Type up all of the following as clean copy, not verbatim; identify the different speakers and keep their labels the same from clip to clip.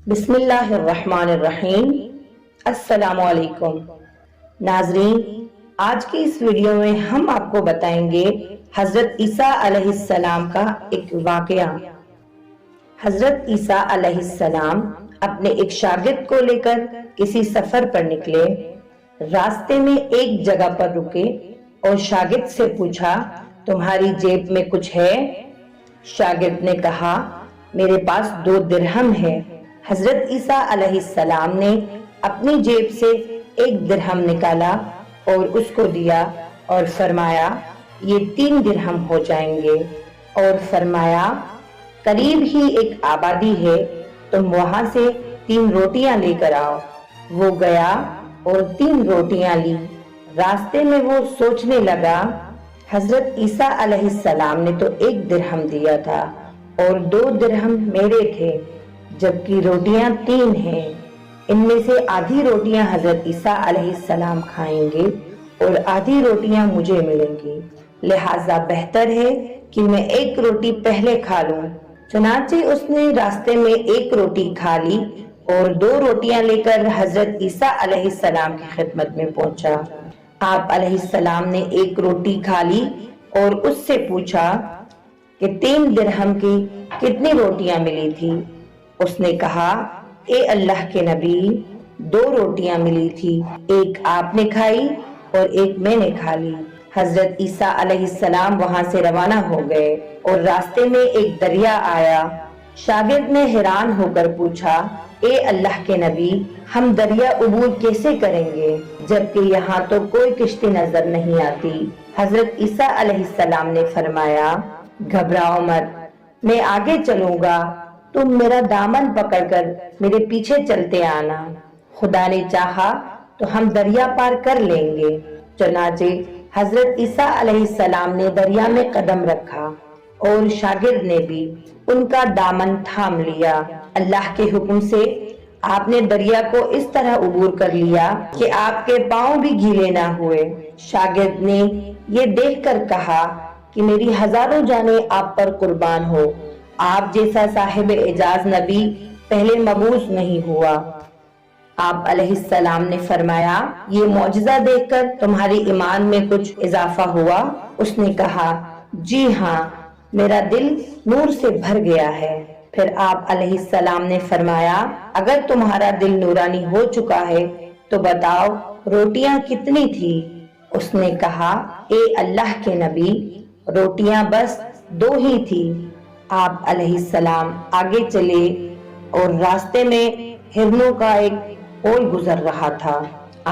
Speaker 1: بسم اللہ الرحمن الرحیم۔ السلام علیکم ناظرین، آج کی اس ویڈیو میں ہم آپ کو بتائیں گے حضرت عیسیٰ علیہ السلام کا ایک واقعہ۔ حضرت عیسیٰ علیہ السلام اپنے ایک شاگرد کو لے کر کسی سفر پر نکلے۔ راستے میں ایک جگہ پر رکے اور شاگرد سے پوچھا، تمہاری جیب میں کچھ ہے؟ شاگرد نے کہا، میرے پاس 2 درہم ہے۔ حضرت عیسیٰ علیہ السلام نے اپنی جیب سے 1 درہم نکالا اور اس کو دیا اور فرمایا، یہ 3 درہم ہو جائیں گے، اور فرمایا، قریب ہی ایک آبادی ہے، تم وہاں سے 3 روٹیاں لے کر آؤ۔ وہ گیا اور 3 روٹیاں لی۔ راستے میں وہ سوچنے لگا، حضرت عیسیٰ علیہ السلام نے تو 1 درہم دیا تھا اور 2 درہم میرے تھے، جبکہ روٹیاں 3 ہیں۔ ان میں سے آدھی روٹیاں حضرت عیسیٰ علیہ السلام کھائیں گے اور آدھی روٹیاں مجھے ملیں گی، لہٰذا بہتر ہے کہ میں 1 روٹی پہلے کھا لوں۔ چنانچہ اس نے راستے میں 1 روٹی کھا لی اور 2 روٹیاں لے کر حضرت عیسیٰ علیہ السلام کی خدمت میں پہنچا۔ آپ علیہ السلام نے 1 روٹی کھا لی اور اس سے پوچھا کہ 3 درہم کی کتنی روٹیاں ملی تھی؟ اس نے کہا، اے اللہ کے نبی، 2 روٹیاں ملی تھی، 1 آپ نے کھائی اور 1 میں نے کھا لی۔ حضرت عیسیٰ علیہ السلام وہاں سے روانہ ہو گئے اور راستے میں ایک دریا آیا۔ شاگرد نے حیران ہو کر پوچھا، اے اللہ کے نبی، ہم دریا عبور کیسے کریں گے جبکہ یہاں تو کوئی کشتی نظر نہیں آتی؟ حضرت عیسیٰ علیہ السلام نے فرمایا، گھبراؤ مت، میں آگے چلوں گا، تم میرا دامن پکڑ کر میرے پیچھے چلتے آنا، خدا نے چاہا تو ہم دریا پار کر لیں گے۔ چنانچہ حضرت عیسیٰ علیہ السلام نے دریا میں قدم رکھا اور شاگرد نے بھی ان کا دامن تھام لیا۔ اللہ کے حکم سے آپ نے دریا کو اس طرح عبور کر لیا کہ آپ کے پاؤں بھی گیلے نہ ہوئے۔ شاگرد نے یہ دیکھ کر کہا کہ میری ہزاروں جانیں آپ پر قربان ہو، آپ جیسا صاحب اعجاز نبی پہلے مبعوث نہیں ہوا۔ آپ علیہ السلام نے فرمایا، یہ معجزہ دیکھ کر تمہاری ایمان میں کچھ اضافہ ہوا؟ اس نے کہا، جی ہاں، میرا دل نور سے بھر گیا ہے۔ پھر آپ علیہ السلام نے فرمایا، اگر تمہارا دل نورانی ہو چکا ہے تو بتاؤ روٹیاں کتنی تھی؟ اس نے کہا، اے اللہ کے نبی، روٹیاں بس 2 ہی تھی۔ آپ علیہ السلام آگے چلے اور راستے میں ہرنوں کا ایک پول گزر رہا تھا۔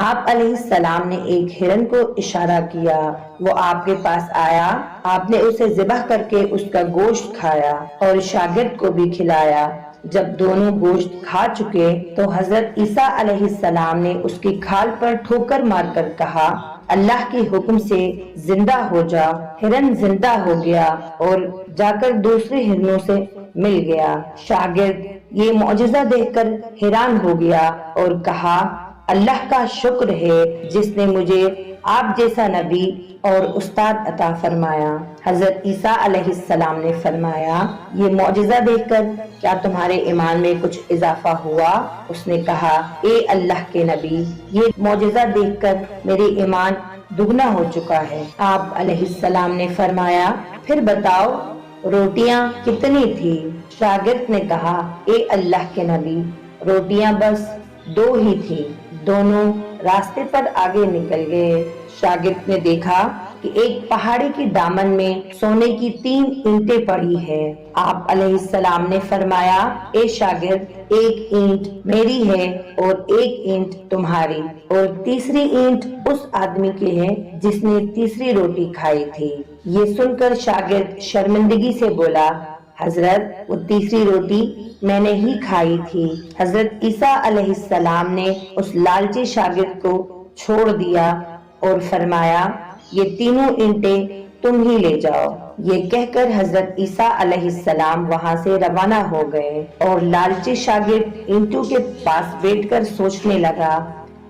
Speaker 1: آپ علیہ السلام نے ایک ہرن کو اشارہ کیا، وہ آپ کے پاس آیا، آپ نے اسے ذبح کر کے اس کا گوشت کھایا اور شاگرد کو بھی کھلایا۔ جب دونوں گوشت کھا چکے تو حضرت عیسیٰ علیہ السلام نے اس کی کھال پر ٹھوکر مار کر کہا، اللہ کے حکم سے زندہ ہو جا۔ ہرن زندہ ہو گیا اور جا کر دوسرے ہرنوں سے مل گیا۔ شاگرد یہ معجزہ دیکھ کر حیران ہو گیا اور کہا، اللہ کا شکر ہے جس نے مجھے آپ جیسا نبی اور استاد عطا فرمایا۔ حضرت عیسیٰ علیہ السلام نے فرمایا، یہ معجزہ دیکھ کر کیا تمہارے ایمان میں کچھ اضافہ ہوا؟ اس نے کہا، اے اللہ کے نبی، یہ معجزہ دیکھ کر میرے ایمان دگنا ہو چکا ہے۔ آپ علیہ السلام نے فرمایا، پھر بتاؤ روٹیاں کتنی تھی؟ شاگرد نے کہا، اے اللہ کے نبی، روٹیاں بس 2 ہی تھی۔ دونوں راستے پر آگے نکل گئے۔ شاگرد نے دیکھا کہ ایک پہاڑی کی دامن میں سونے کی 3 اینٹیں پڑی ہے۔ آپ علیہ السلام نے فرمایا، اے شاگرد، 1 اینٹ میری ہے اور 1 اینٹ تمہاری، اور تیسری اینٹ اس آدمی کی ہے جس نے تیسری روٹی کھائی تھی۔ یہ سن کر شاگرد شرمندگی سے بولا، حضرت، وہ تیسری روٹی میں نے ہی کھائی تھی۔ حضرت عیسیٰ علیہ السلام نے اس لالچی شاگرد کو چھوڑ دیا اور فرمایا، یہ تینوں اینٹیں تم ہی لے جاؤ۔ یہ کہہ کر حضرت عیسیٰ علیہ السلام وہاں سے روانہ ہو گئے اور لالچی شاگرد اینٹوں کے پاس بیٹھ کر سوچنے لگا،